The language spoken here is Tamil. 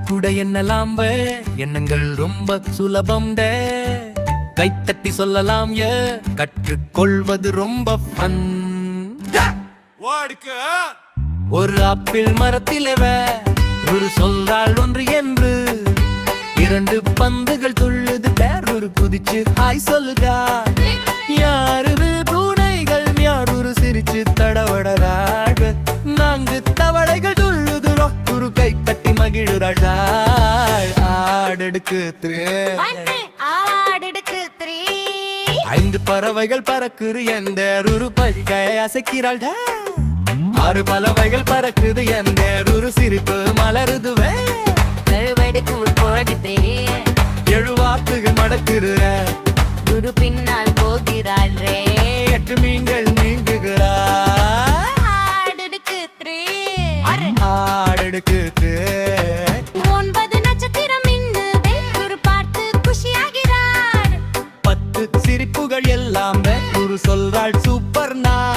கூட என்னலாம் எண்ணங்கள் ரொம்ப சுலபம் கைத்தட்டி சொல்லலாம் கற்றுக்கொள்வது ரொம்ப ஃபன். ஒரு ஆப்பிள் மரத்திலே ஒரு சொல்றாள் ஒன்று என்று, இரண்டு பந்துகள் துள்ளுது ஒரு குதிச்சு ஹாய் சொல்லுதா. யாரு பூனைகள் யாரு சிரிச்சு தடவடராக, நான்கு தவளைகள் துள்ளுது ஒரு கை தட்டி மகிழுறாள். ஆடெடுக்கு ஐந்து பறவைகள் பறக்குது எந்த ஒரு பல்கையை அசைக்கிறாள். ஆறு பறவைகள் பறக்குது எந்த ஒரு சிரிப்பு மலருதுவே. ஏழு வாக்குகள் மடக்குற குரு பின்னால் போகிறாள். 8 மீன்கள் நீங்குகிறாள். ஆடெடுக்கு 9 நட்சத்திரம் மின்னுதே ஒரு பாட்டு குஷியாகிறார். 10 சிரிப்புகள் எல்லாம் ஒரு சொல்றாள் சூப்பர் நான்.